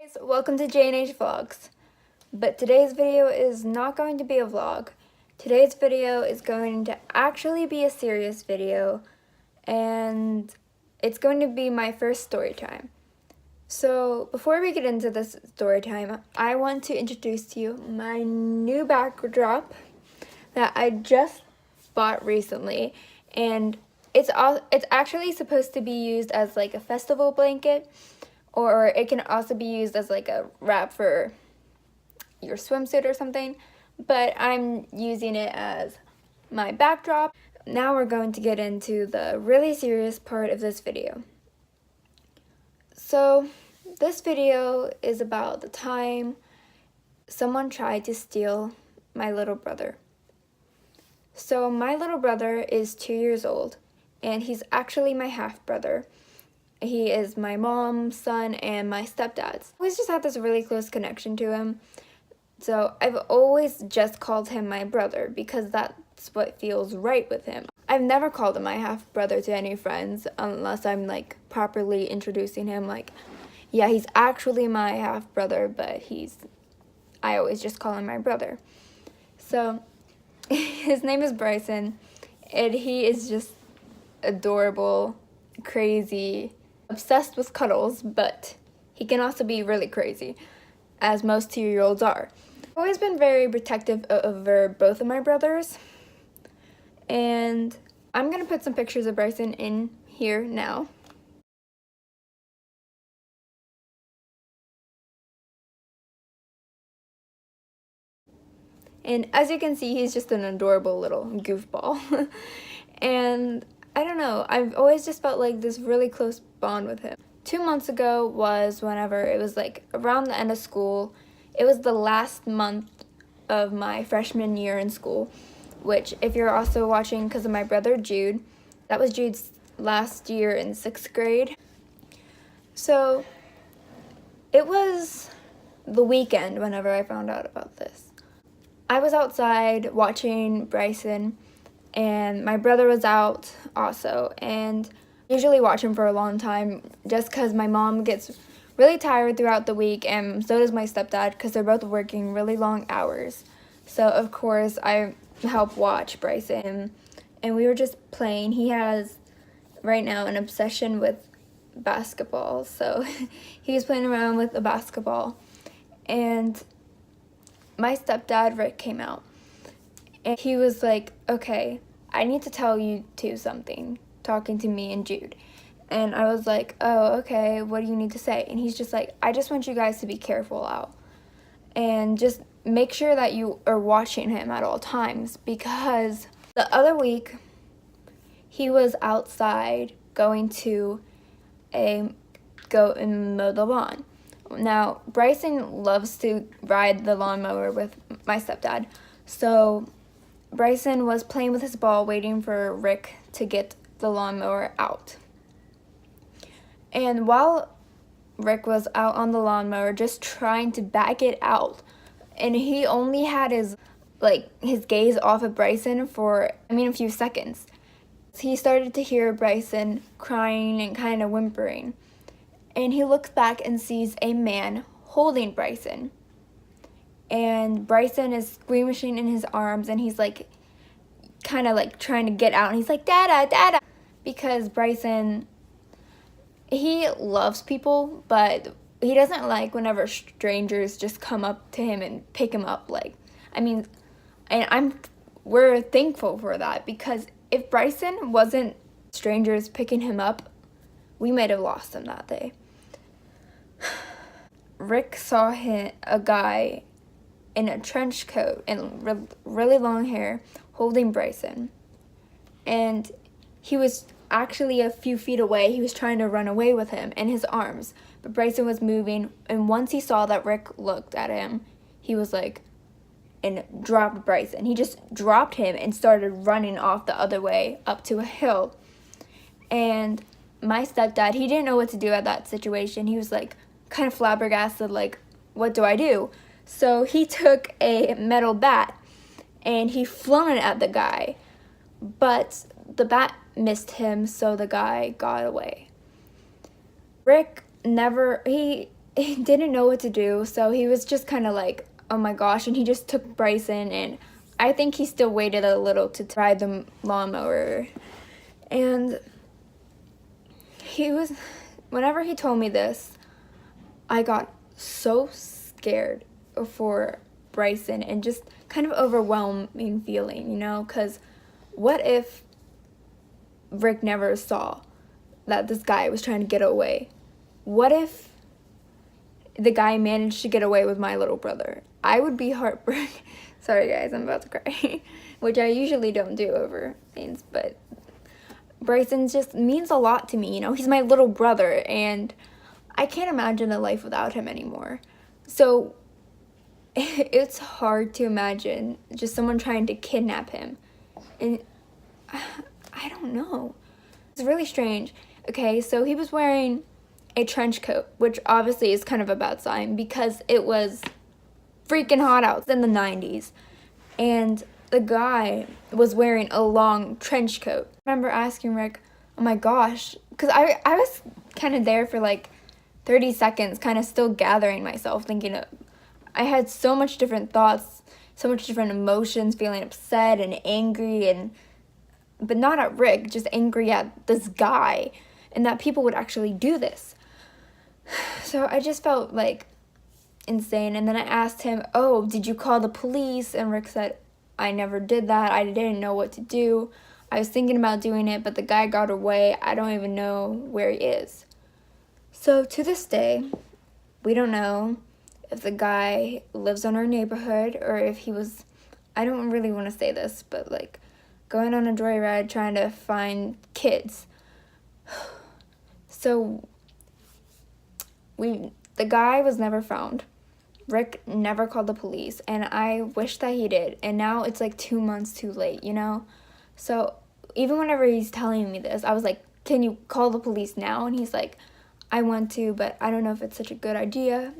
Guys, welcome to J&H Vlogs, but today's video is not going to be a vlog. Today's video is going to actually be a serious video, and it's going to be my first story time. So before we get into this story time, I want to introduce to you my new backdrop that I just bought recently, and it's actually supposed to be used as like a festival blanket, or it can also be used as like a wrap for your swimsuit or something, but I'm using it as my backdrop. Now we're going to get into the really serious part of this video. So this video is about the time someone tried to steal my little brother. So my little brother is 2 years old, and he's actually my half-brother. He is my mom's son and my stepdad's. I always just had this really close connection to him. So I've always just called him my brother because that's what feels right with him. I've never called him my half-brother to any friends unless I'm like properly introducing him, like, yeah, he's actually my half-brother, but I always just call him my brother. So his name is Bryson, and he is just adorable, crazy, obsessed with cuddles, but he can also be really crazy, as most 2-year-olds are. I've always been very protective over both of my brothers, and I'm going to put some pictures of Bryson in here now. And as you can see, he's just an adorable little goofball. And I don't know, I've always just felt like this really close bond with him. 2 months ago was whenever it was like around the end of school. It was the last month of my freshman year in school, which if you're also watching because of my brother Jude, that was Jude's last year in 6th grade. So it was the weekend whenever I found out about this. I was outside watching Bryson, and my brother was out also, and I usually watch him for a long time just because my mom gets really tired throughout the week, and so does my stepdad because they're both working really long hours. So of course I help watch Bryson, and we were just playing. He has right now an obsession with basketball, so he was playing around with a basketball, and my stepdad Rick came out, and he was like, okay, I need to tell you two something, talking to me and Jude. And I was like, oh, okay, what do you need to say? And he's just like, I just want you guys to be careful out, and just make sure that you are watching him at all times, because the other week he was outside going to go and mow the lawn. Now, Bryson loves to ride the lawnmower with my stepdad, so Bryson was playing with his ball waiting for Rick to get the lawnmower out. And while Rick was out on the lawnmower just trying to back it out, and he only had his gaze off of Bryson for, a few seconds, he started to hear Bryson crying and kind of whimpering. And he looks back and sees a man holding Bryson. And Bryson is squeamishing in his arms, and he's like, kind of like trying to get out. And he's like, Dada, Dada. Because Bryson, he loves people, but he doesn't like whenever strangers just come up to him and pick him up. We're thankful for that, because if Bryson wasn't strangers picking him up, we might have lost him that day. Rick saw a guy in a trench coat and really long hair holding Bryson. And he was actually a few feet away. He was trying to run away with him in his arms. But Bryson was moving, and once he saw that Rick looked at him, he was like, and dropped Bryson. He just dropped him and started running off the other way up to a hill. And my stepdad, he didn't know what to do at that situation. He was like kind of flabbergasted, like, what do I do? So he took a metal bat and he flung it at the guy, but the bat missed him, so the guy got away. Rick he didn't know what to do, so he was just kind of like, oh my gosh, and he just took Bryson, and I think he still waited a little to ride the lawnmower. And whenever he told me this, I got so scared for Bryson, and just kind of overwhelming feeling, you know, because what if Rick never saw that this guy was trying to get away? What if the guy managed to get away with my little brother? I would be heartbroken. Sorry guys, I'm about to cry, which I usually don't do over things, but Bryson just means a lot to me, you know. He's my little brother, and I can't imagine a life without him anymore. So it's hard to imagine just someone trying to kidnap him. And I don't know. It's really strange. Okay, so he was wearing a trench coat, which obviously is kind of a bad sign because it was freaking hot out in the 90s. And the guy was wearing a long trench coat. I remember asking Rick, oh my gosh, because I was kind of there for like 30 seconds, kind of still gathering myself, thinking I had so much different thoughts, so much different emotions, feeling upset and angry, but not at Rick, just angry at this guy and that people would actually do this. So I just felt like insane. And then I asked him, oh, did you call the police? And Rick said, I never did that. I didn't know what to do. I was thinking about doing it, but the guy got away. I don't even know where he is. So to this day, we don't know if the guy lives in our neighborhood or if he was, I don't really want to say this, but like going on a joyride trying to find kids. So the guy was never found. Rick never called the police, and I wish that he did. And now it's like 2 months too late, you know? So even whenever he's telling me this, I was like, can you call the police now? And he's like, I want to, but I don't know if it's such a good idea.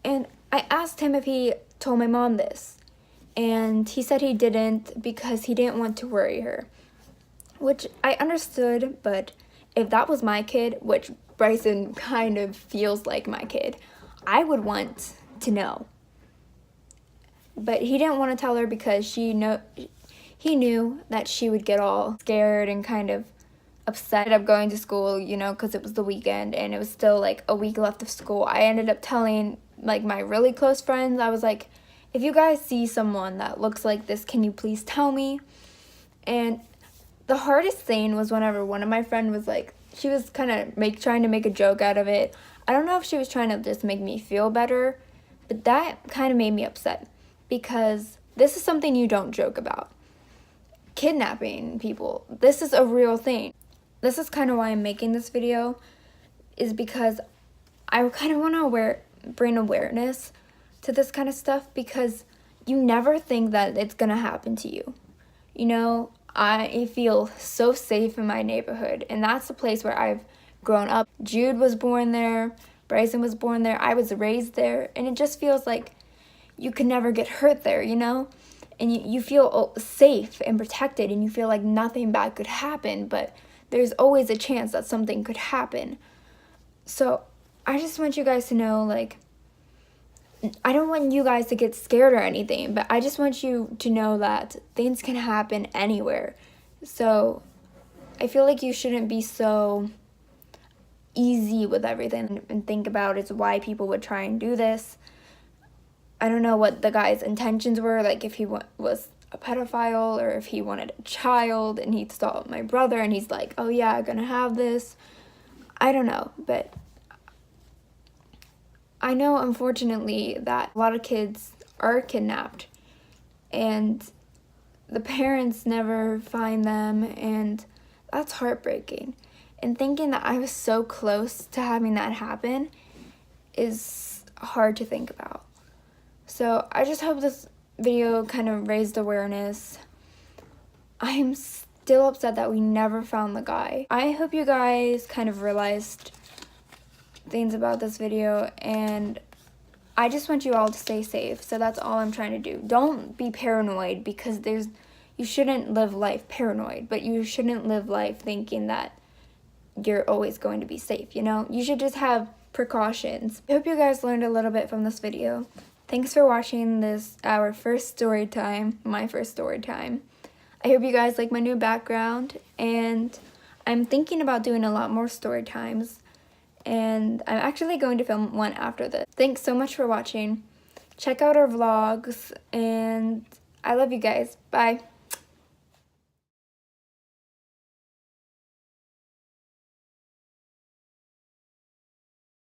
And I asked him if he told my mom this, and he said he didn't because he didn't want to worry her, which I understood. But if that was my kid, which Bryson kind of feels like my kid, I would want to know. But he didn't want to tell her because he knew that she would get all scared and kind of upset of going to school, you know, because it was the weekend and it was still like a week left of school. I ended up telling like my really close friends, I was like, if you guys see someone that looks like this, can you please tell me? And the hardest thing was whenever one of my friends was like, she was kind of trying to make a joke out of it. I don't know if she was trying to just make me feel better, but that kind of made me upset because this is something you don't joke about. Kidnapping people, this is a real thing. This is kind of why I'm making this video, is because I kind of want to bring awareness to this kind of stuff, because you never think that it's going to happen to you. You know, I feel so safe in my neighborhood, and that's the place where I've grown up. Jude was born there, Bryson was born there, I was raised there, and it just feels like you could never get hurt there, you know? And you feel safe and protected, and you feel like nothing bad could happen, but there's always a chance that something could happen. So I just want you guys to know, like, I don't want you guys to get scared or anything, but I just want you to know that things can happen anywhere. So I feel like you shouldn't be so easy with everything and think about it's why people would try and do this. I don't know what the guy's intentions were, like if he was a pedophile or if he wanted a child and he saw my brother and he's like, oh yeah, I'm gonna have this. I don't know, but I know, unfortunately, that a lot of kids are kidnapped and the parents never find them, and that's heartbreaking. And thinking that I was so close to having that happen is hard to think about. So I just hope this video kind of raised awareness. I'm still upset that we never found the guy. I hope you guys kind of realized things about this video, and I just want you all to stay safe. So that's all I'm trying to do. Don't be paranoid, because you shouldn't live life paranoid, but you shouldn't live life thinking that you're always going to be safe, you know? You should just have precautions. I hope you guys learned a little bit from this video. Thanks for watching this, our first story time, my first story time. I hope you guys like my new background, and I'm thinking about doing a lot more story times, and I'm actually going to film one after this. Thanks so much for watching. Check out our vlogs, and I love you guys. Bye.